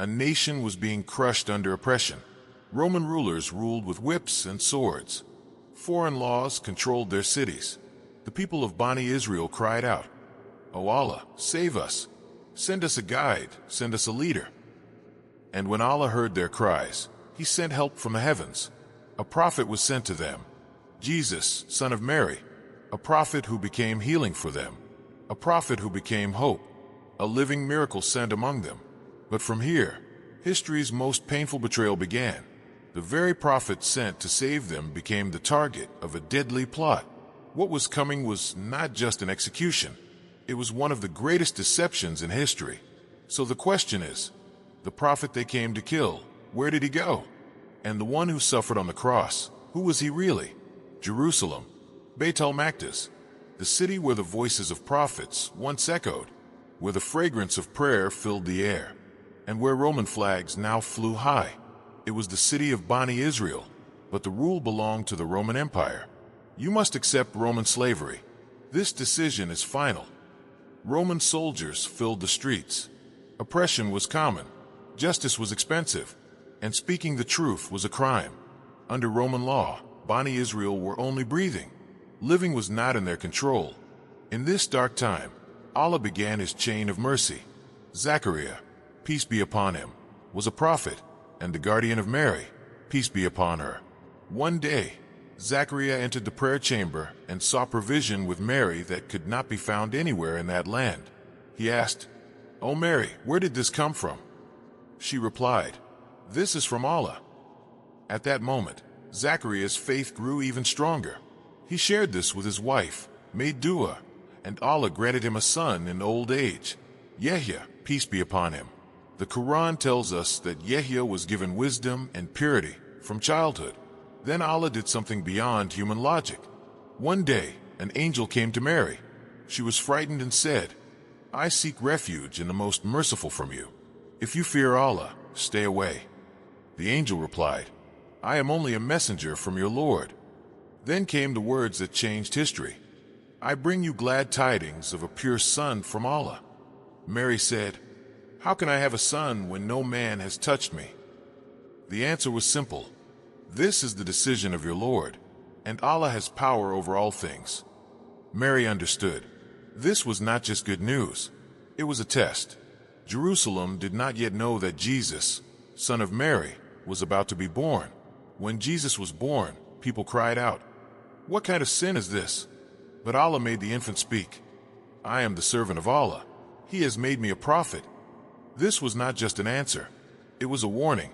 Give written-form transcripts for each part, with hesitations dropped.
A nation was being crushed under oppression. Roman rulers ruled with whips and swords. Foreign laws controlled their cities. The people of Bani Israel cried out, "O Allah, save us! Send us a guide, send us a leader." And when Allah heard their cries, He sent help from the heavens. A prophet was sent to them, Jesus, son of Mary, a prophet who became healing for them, a prophet who became hope, a living miracle sent among them. But from here, history's most painful betrayal began. The very prophet sent to save them became the target of a deadly plot. What was coming was not just an execution. It was one of the greatest deceptions in history. So the question is, the prophet they came to kill, where did he go? And the one who suffered on the cross, who was he really? Jerusalem, Beit el-Maqdis, the city where the voices of prophets once echoed, where the fragrance of prayer filled the air, and where Roman flags now flew high. It was the city of Bani Israel, but the rule belonged to the Roman Empire. You must accept Roman slavery. This decision is final. Roman soldiers filled the streets. Oppression was common. Justice was expensive. And speaking the truth was a crime. Under Roman law, Bani Israel were only breathing. Living was not in their control. In this dark time, Allah began His chain of mercy. Zakariya, peace be upon him, was a prophet, and the guardian of Mary, peace be upon her. One day, Zakariya entered the prayer chamber and saw provision with Mary that could not be found anywhere in that land. He asked, "O Mary, where did this come from?" She replied, "This is from Allah." At that moment, Zakariya's faith grew even stronger. He shared this with his wife, made dua, and Allah granted him a son in old age, Yahya, peace be upon him. The Quran tells us that Yahya was given wisdom and purity from childhood. Then Allah did something beyond human logic. One day, an angel came to Mary. She was frightened and said, "I seek refuge in the Most Merciful from you. If you fear Allah, stay away." The angel replied, "I am only a messenger from your Lord." Then came the words that changed history. "I bring you glad tidings of a pure son from Allah." Mary said, "How can I have a son when no man has touched me?" The answer was simple. This is the decision of your Lord, and Allah has power over all things. Mary understood. This was not just good news. It was a test. Jerusalem did not yet know that Jesus, son of Mary, was about to be born. When Jesus was born, people cried out, "What kind of sin is this?" But Allah made the infant speak. "I am the servant of Allah. He has made me a prophet." This was not just an answer. It was a warning.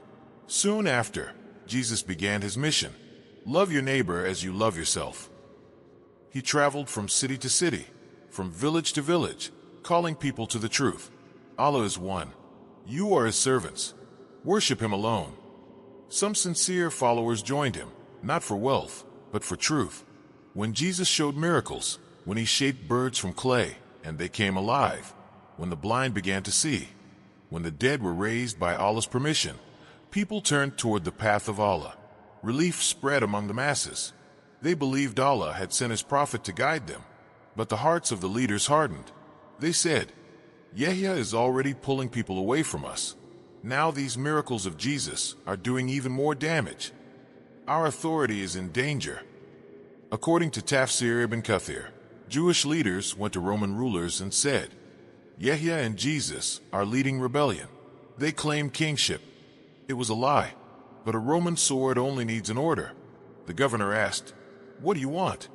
Soon after, Jesus began His mission. Love your neighbor as you love yourself. He traveled from city to city, from village to village, calling people to the truth. Allah is one. You are His servants. Worship Him alone. Some sincere followers joined Him, not for wealth, but for truth. When Jesus showed miracles, when He shaped birds from clay, and they came alive, when the blind began to see, when the dead were raised by Allah's permission, people turned toward the path of Allah. Relief spread among the masses. They believed Allah had sent His prophet to guide them, but the hearts of the leaders hardened. They said, "Yahya is already pulling people away from us. Now these miracles of Jesus are doing even more damage. Our authority is in danger." According to Tafsir ibn Kathir, Jewish leaders went to Roman rulers and said, "Yahya and Jesus are leading rebellion. They claim kingship." It was a lie, but a Roman sword only needs an order. The governor asked, "What do you want?"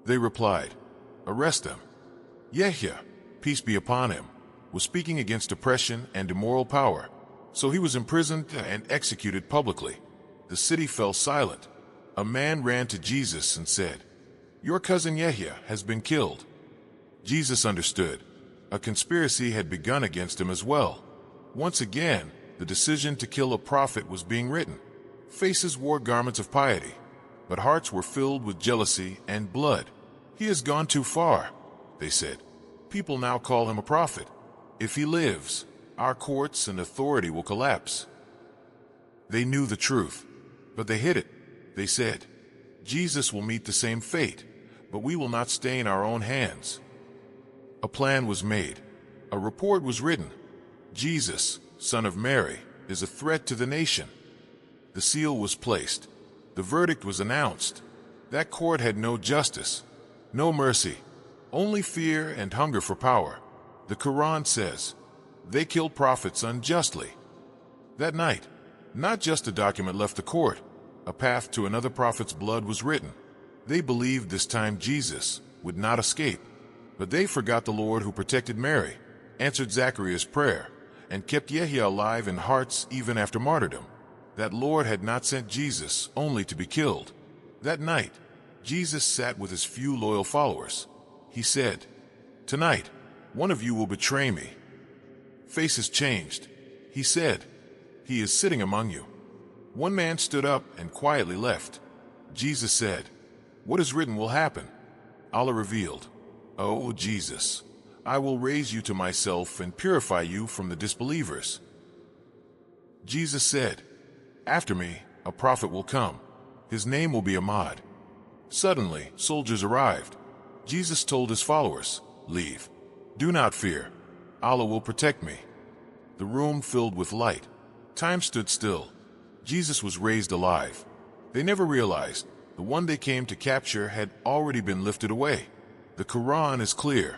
They replied, "Arrest them." Yahya, peace be upon him, was speaking against oppression and immoral power, so he was imprisoned and executed publicly. The city fell silent. A man ran to Jesus and said, "Your cousin Yahya has been killed." Jesus understood. A conspiracy had begun against him as well. Once again, the decision to kill a prophet was being written. Faces wore garments of piety, but hearts were filled with jealousy and blood. "He has gone too far," they said. "People now call him a prophet. If he lives, our courts and authority will collapse." They knew the truth, but they hid it. They said, "Jesus will meet the same fate, but we will not stain our own hands." A plan was made. A report was written. Jesus, son of Mary, is a threat to the nation. The seal was placed. The verdict was announced. That court had no justice, no mercy, only fear and hunger for power. The Quran says, they killed prophets unjustly. That night, not just a document left the court, a path to another prophet's blood was written. They believed this time Jesus would not escape, but they forgot the Lord who protected Mary, answered Zakariya's prayer, and kept Yahya alive in hearts even after martyrdom. That Lord had not sent Jesus only to be killed. That night, Jesus sat with his few loyal followers. He said, "Tonight, one of you will betray me." Faces changed. He said, "He is sitting among you." One man stood up and quietly left. Jesus said, "What is written will happen." Allah revealed, "Oh, Jesus, I will raise you to myself and purify you from the disbelievers." Jesus said, "After me, a prophet will come. His name will be Ahmad." Suddenly, soldiers arrived. Jesus told his followers, "Leave. Do not fear. Allah will protect me." The room filled with light. Time stood still. Jesus was raised alive. They never realized the one they came to capture had already been lifted away. The Quran is clear.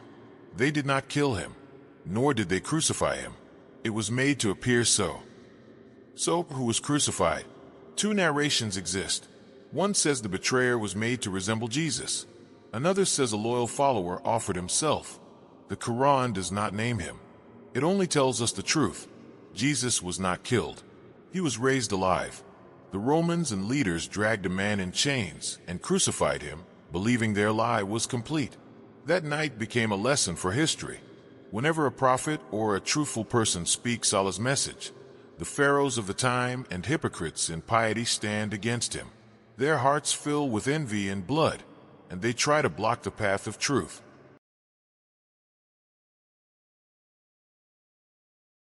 They did not kill him, nor did they crucify him. It was made to appear so. So, who was crucified? Two narrations exist. One says the betrayer was made to resemble Jesus. Another says a loyal follower offered himself. The Quran does not name him. It only tells us the truth. Jesus was not killed. He was raised alive. The Romans and leaders dragged a man in chains and crucified him, believing their lie was complete. That night became a lesson for history. Whenever a prophet or a truthful person speaks Allah's message, the pharaohs of the time and hypocrites in piety stand against him. Their hearts fill with envy and blood, and they try to block the path of truth.